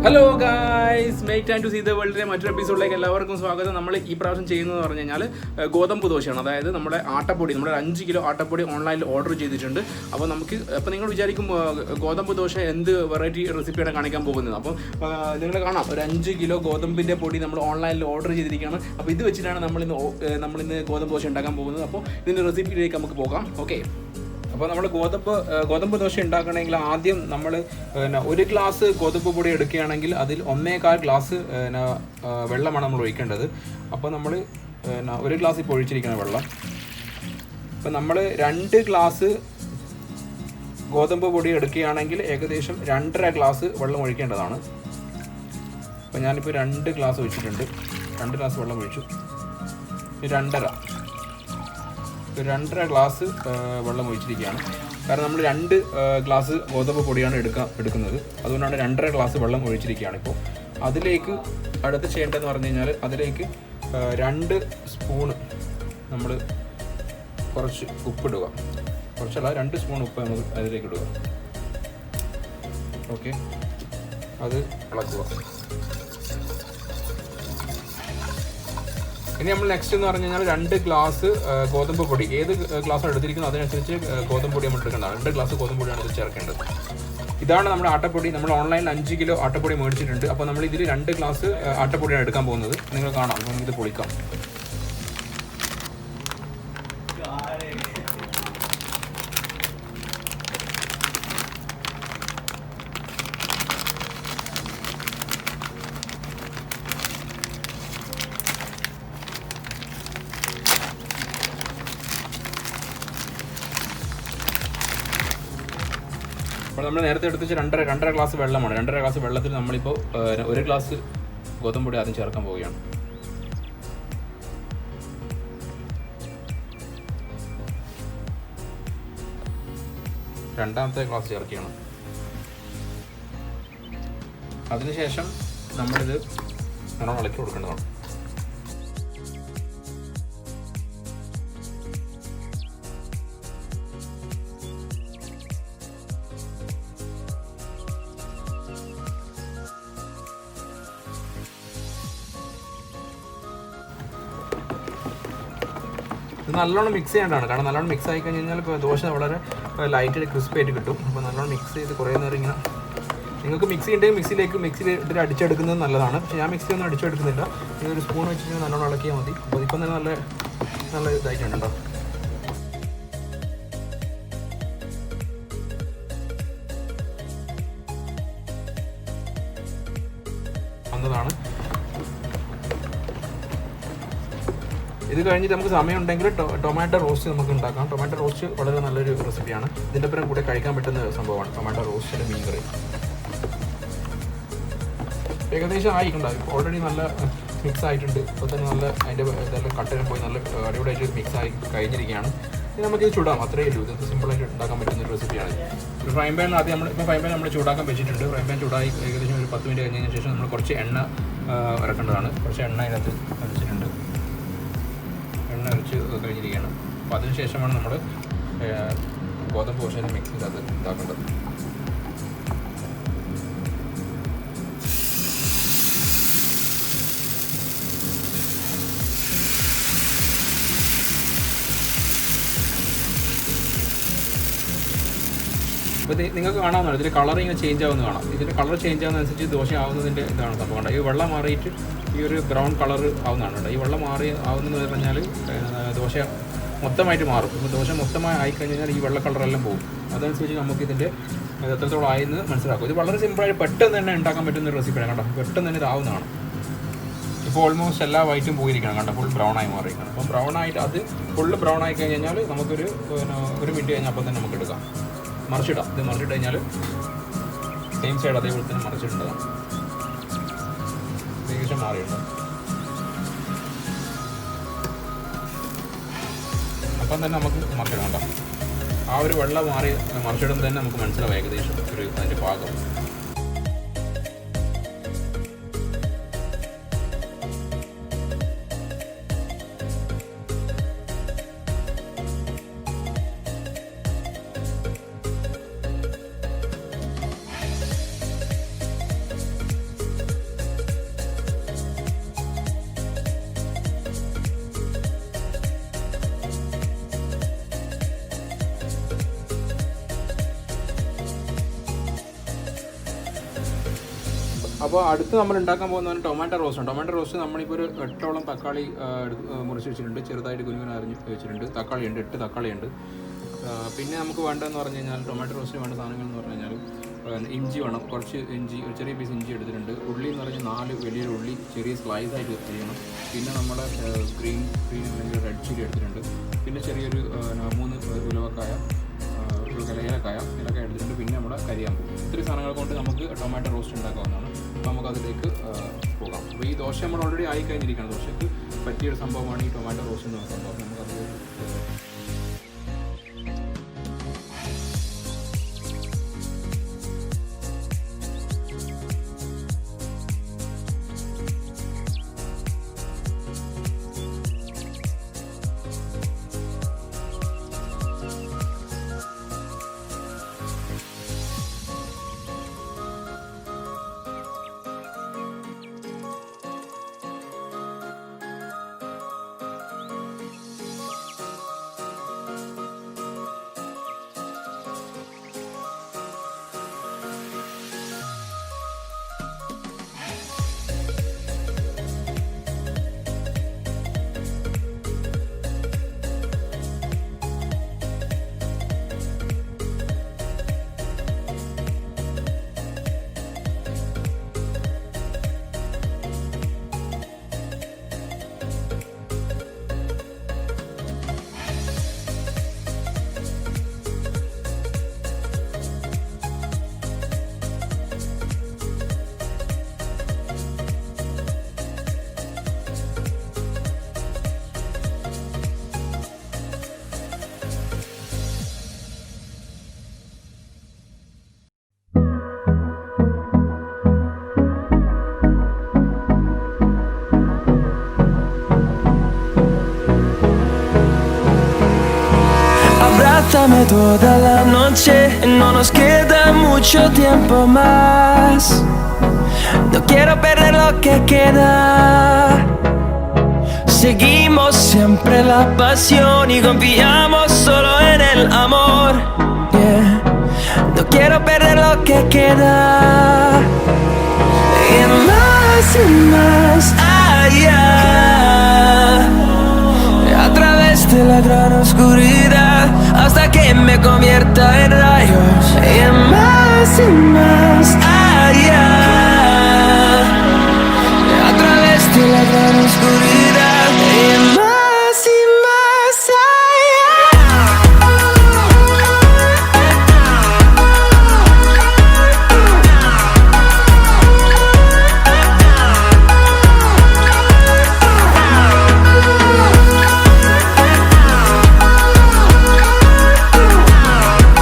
Hello guys, make time to see the വേൾഡിലെ മറ്റൊരു എപ്പിസോഡിലേക്ക് എല്ലാവർക്കും സ്വാഗതം. നമ്മൾ ഈ പ്രാവശ്യം ചെയ്യുന്നതെന്ന് പറഞ്ഞു കഴിഞ്ഞാൽ ഗോതമ്പ് ദോശയാണ്. അതായത് നമ്മുടെ ആട്ടപ്പൊടി, നമ്മുടെ 5 കിലോ ആട്ടപ്പൊടി ഓൺലൈനിൽ ഓർഡർ ചെയ്തിട്ടുണ്ട്. അപ്പോൾ നിങ്ങൾ വിചാരിക്കും ഗോതമ്പ് ദോശ എന്ത് വെറൈറ്റി റെസിപ്പിയാണ് കാണിക്കാൻ പോകുന്നത്. അപ്പോൾ നിങ്ങൾ കാണാം, ഒരു 5 കിലോ ഗോതമ്പിൻ്റെ പൊടി നമ്മൾ ഓൺലൈനിൽ ഓർഡർ ചെയ്തിരിക്കുകയാണ്. അപ്പോൾ ഇത് വെച്ചിട്ടാണ് നമ്മളിന്ന് ഗോതമ്പ് ദോശ ഉണ്ടാക്കാൻ പോകുന്നത്. അപ്പോൾ ഇതിൻ്റെ റെസിപ്പിയിലേക്ക് നമുക്ക് പോകാം. ഓക്കെ, അപ്പോൾ നമ്മൾ ഗോതമ്പ് ദോശ ഉണ്ടാക്കണമെങ്കിൽ ആദ്യം നമ്മൾ ഒരു ഗ്ലാസ് ഗോതമ്പ് പൊടി എടുക്കുകയാണെങ്കിൽ അതിൽ 1.25 ഗ്ലാസ് വെള്ളമാണ് നമ്മൾ ഒഴിക്കേണ്ടത്. അപ്പോൾ നമ്മൾ ഒരു ഗ്ലാസ് ഇപ്പോൾ ഒഴിച്ചിരിക്കുന്ന വെള്ളം. അപ്പോൾ നമ്മൾ 2 ഗ്ലാസ് ഗോതമ്പ് പൊടി എടുക്കുകയാണെങ്കിൽ ഏകദേശം 2.5 ഗ്ലാസ് വെള്ളം ഒഴിക്കേണ്ടതാണ്. അപ്പോൾ ഞാനിപ്പോൾ 2 ഗ്ലാസ് ഒഴിച്ചിട്ടുണ്ട്. 2 ഗ്ലാസ് വെള്ളം ഒഴിച്ചു. 2.5 ഗ്ലാസ് വെള്ളം ഒഴിച്ചിരിക്കുകയാണ്. കാരണം നമ്മൾ 2 ഗ്ലാസ് ഗോതമ്പ് പൊടിയാണ് എടുക്കുന്നത്. അതുകൊണ്ടാണ് 2.5 ഗ്ലാസ് വെള്ളം ഒഴിച്ചിരിക്കുകയാണ്. ഇപ്പോൾ അതിലേക്ക് അടുത്ത് ചെയ്യേണ്ടതെന്ന് പറഞ്ഞു കഴിഞ്ഞാൽ അതിലേക്ക് 2 സ്പൂണ് നമ്മൾ കുറച്ച് ഉപ്പിടുക. കുറച്ചല്ല, 2 സ്പൂൺ ഉപ്പ് നമുക്ക് അതിലേക്ക് ഇടുക. ഓക്കെ, അത് ഇളക്കുക. ഇനി നമ്മൾ നെക്സ്റ്റ് എന്ന് പറഞ്ഞു കഴിഞ്ഞാൽ 2 ഗ്ലാസ് ഗോതമ്പ് പൊടി, ഏത് ഗ്ലാസ് എടുത്തിരിക്കുന്നു അതിനനുസരിച്ച് ഗോതമ്പ് പൊടി നമ്മൾ എടുക്കേണ്ടതാണ്. 2 ഗ്ലാസ് ഗോതമ്പ് പൊടിയാണ് ഇത് ചേർക്കേണ്ടത്. ഇതാണ് നമ്മുടെ ആട്ടപ്പൊടി. നമ്മൾ ഓൺലൈനിൽ 5 കിലോ ആട്ടപ്പൊടി മേടിച്ചിട്ടുണ്ട്. അപ്പോൾ നമ്മൾ ഇതിൽ 2 ഗ്ലാസ് ആട്ടപ്പൊടിയാണ് എടുക്കാൻ പോകുന്നത്. നിങ്ങൾ കാണാം, നമുക്കിത് പൊളിക്കാം. അപ്പോൾ നമ്മൾ നേരത്തെ എടുത്ത് വെച്ച് 2.5 ഗ്ലാസ് വെള്ളമാണ്. 2.5 ഗ്ലാസ് വെള്ളത്തിൽ നമ്മളിപ്പോൾ 1 ഗ്ലാസ് ഗോതമ്പ് പൊടി ആദ്യം ചേർക്കാൻ പോവുകയാണ്. രണ്ടാമത്തെ ഗ്ലാസ് ചേർക്കുകയാണ്. അതിനുശേഷം നമ്മളിത് നല്ലോണം ഇളക്കി കൊടുക്കേണ്ടതാണ്. ഇത് നല്ലോണം മിക്സ് ചെയ്യേണ്ടതാണ്. കാരണം നല്ലോണം മിക്സ് ആയി കഴിഞ്ഞാൽ ഇപ്പോൾ ദോശ വളരെ ലൈറ്റായിട്ട് ക്രിസ്പി ആയിട്ട് കിട്ടും. അപ്പോൾ നല്ലോണം മിക്സ് ചെയ്ത് കുറേ നേരം ഇങ്ങനെ, നിങ്ങൾക്ക് മിക്സി ഉണ്ടെങ്കിൽ മിക്സിയിൽ ഇട്ടിട്ട് അടിച്ചെടുക്കുന്നത് നല്ലതാണ്. പക്ഷേ ഞാൻ മിക്സിയൊന്നും അടിച്ചെടുക്കുന്നില്ല. ഈ ഒരു സ്പൂൺ വെച്ചിട്ട് നല്ലോണം ഇളക്കിയാൽ മതി. അപ്പോൾ ഇപ്പം തന്നെ നല്ല ഇതായിട്ടുണ്ടോ. വന്നതാണ്. ഇത് കഴിഞ്ഞിട്ട് നമുക്ക് സമയമുണ്ടെങ്കിൽ ടൊമാറ്റോ റോസ്റ്റ് നമുക്ക് ഉണ്ടാക്കാം. ടൊമാറ്റോ റോസ്റ്റ് വളരെ നല്ലൊരു റെസിപ്പിയാണ്. ഇതിൻ്റെ ഒപ്പം കൂടെ കഴിക്കാൻ പറ്റുന്ന സംഭവമാണ് ടൊമാറ്റോ റോസ്റ്റിൻ്റെ മീൻ കറി. ഏകദേശം ആയിട്ടുണ്ടാകും, ഓൾറെഡി നല്ല മിക്സ് ആയിട്ടുണ്ട്. ഇപ്പോൾ തന്നെ നല്ല അതിൻ്റെ ഇതെല്ലാം കട്ടനും പോയി നല്ല അടിപൊളിയായിട്ട് മിക്സ് ആയി കഴിഞ്ഞിരിക്കുകയാണ്. ഇനി നമുക്കിത് ചൂടാം. അത്രയേ ഉള്ളൂ. ഇത് സിമ്പിളായിട്ട് ഉണ്ടാക്കാൻ പറ്റുന്ന ഒരു റെസിപ്പിയാണ്. ഒരു ഫ്രൈ പാൻ ആദ്യം ഫ്രൈ പാൻ നമ്മൾ ചൂടാക്കാൻ വെച്ചിട്ടുണ്ട്. ഫ്രൈ പാൻ ചൂടായി ഏകദേശം ഒരു 10 മിനിറ്റ് കഴിഞ്ഞതിന് ശേഷം നമ്മൾ കുറച്ച് എണ്ണ ഇറക്കേണ്ടതാണ്. കുറച്ച് എണ്ണ ഇതിനകത്ത് വെച്ചിട്ടുണ്ട്. എണ്ണ ഒഴിച്ച് കഴിഞ്ഞിരിക്കുകയാണ്. അപ്പോൾ അതിനുശേഷമാണ് നമ്മൾ ഗോതമ്പ് ദോശയുടെ മിക്സ് ചെയ്ത് ഇതാക്കേണ്ടത്. അപ്പോൾ നിങ്ങൾക്ക് കാണാവുന്നതാണ്, ഇതിൻ്റെ കളർ ഇങ്ങനെ ചേഞ്ച് ആവുന്നത് കാണാം. ഇതിൻ്റെ കളർ ചേഞ്ച് ആവുന്നതനുസരിച്ച് ദോശ ആവുന്നതിൻ്റെ ഇതാണ് സംഭവം. ഈ വെള്ളം മാറിയിട്ട് ഈ ഒരു ബ്രൗൺ കളർ ആവുന്നതാണ്. ഈ വെള്ളം ആവുന്നതെന്ന് പറഞ്ഞാൽ ദോശ മൊത്തമായിട്ട് മാറും. ഇപ്പോൾ ദോശ മൊത്തമായി ആയിക്കഴിഞ്ഞാൽ ഈ വെള്ള കളറെല്ലാം പോകും. അതനുസരിച്ച് നമുക്കിതിൻ്റെ എത്രത്തോളം ആയെന്ന് മനസ്സിലാക്കും. ഇത് വളരെ സിമ്പിളായിട്ട് പെട്ടെന്ന് തന്നെ ഉണ്ടാക്കാൻ പറ്റുന്ന ഒരു റെസിപ്പിയാണ്. കണ്ടോ, പെട്ടെന്ന് തന്നെ ഇതാവുന്നതാണ്. ഇപ്പോൾ ഓൾമോസ്റ്റ് എല്ലാ വൈറ്റും പോയിരിക്കണം. കണ്ടോ, ഫുൾ ബ്രൗൺ ആയി മാറിയിരിക്കണം. അപ്പോൾ ബ്രൗൺ ആയിട്ട് അത് ഫുള്ള് ബ്രൗൺ ആയി കഴിഞ്ഞാൽ നമുക്കൊരു 1 മിനിറ്റ് കഴിഞ്ഞാൽ അപ്പം തന്നെ നമുക്ക് എടുക്കാം. മറിച്ചിടാം. ഇത് മറിച്ചിട്ട് കഴിഞ്ഞാൽ സെയിം സൈഡ് അതേപോലെ തന്നെ മറിച്ചിടേണ്ടതാണ്. ഏകദേശം മാറിയിട്ടുണ്ട്. അപ്പം തന്നെ നമുക്ക് മറിച്ചിടണ്ട. ആ ഒരു വെള്ളം മാറി മറിച്ചിടുമ്പോൾ തന്നെ നമുക്ക് മനസ്സിലാവും ഏകദേശം അതിൻ്റെ പാകം. അപ്പോൾ അടുത്ത് നമ്മൾ ഉണ്ടാക്കാൻ പോകുന്നതാണ് ടൊമാറ്റോ റോസ്റ്റാണ്. ടൊമാറ്റോ റോസ്റ്റ് നമ്മളിപ്പോൾ ഒരു 8ഓളം തക്കാളി മുറിച്ച് വെച്ചിട്ടുണ്ട്, ചെറുതായിട്ട് കുനുകുന അരിഞ്ഞ് വെച്ചിട്ടുണ്ട്. തക്കാളിയുണ്ട്, 8 തക്കാളിയുണ്ട്. പിന്നെ നമുക്ക് വേണ്ടതെന്ന് പറഞ്ഞു കഴിഞ്ഞാൽ ടൊമാറ്റോ റോസ്റ്റിന് വേണ്ട സാധനങ്ങൾ എന്ന് പറഞ്ഞു കഴിഞ്ഞാൽ ഇഞ്ചി വേണം, കുറച്ച് ഇഞ്ചി, ഒരു ചെറിയ പീസ് ഇഞ്ചി എടുത്തിട്ടുണ്ട്. ഉള്ളി എന്ന് പറഞ്ഞാൽ 4 വലിയ ഉള്ളി ചെറിയ സ്ലൈസായിട്ട് ചെയ്യണം. പിന്നെ നമ്മുടെ ഗ്രീൻ അല്ലെങ്കിൽ റെഡ് ചില്ലി എടുത്തിട്ടുണ്ട്. പിന്നെ ചെറിയൊരു 3 ഉലവക്കായ, ഏലക്കായ എടുത്തിട്ടുണ്ട്. പിന്നെ നമ്മുടെ കരിയാമ്പൂ. ഇത്രയും സാധനങ്ങൾ കൊണ്ട് നമുക്ക് ടൊമാറ്റോ റോസ്റ്റ് ഉണ്ടാക്കാവുന്നതാണ്. അപ്പോൾ നമുക്കതിലേക്ക് പോകാം. അപ്പോൾ ഈ ദോശ നമ്മൾ ഓൾറെഡി ആയി കഴിഞ്ഞിരിക്കുകയാണ്. ദോശയ്ക്ക് പറ്റിയൊരു സംഭവമാണ് ഈ ടൊമാറ്റോ റോസ്റ്റ് എന്ന് പറയുന്ന സംഭവം. നമുക്കത് Abrázame toda la noche, no nos queda mucho tiempo más. No quiero perder lo que queda. Seguimos siempre la pasión y confiamos solo en el amor. Yeah. No quiero perder lo que queda. Y más allá. A través de la gran oscuridad, hasta que me convierta en rayos. Y más allá. A través de la gran oscuridad.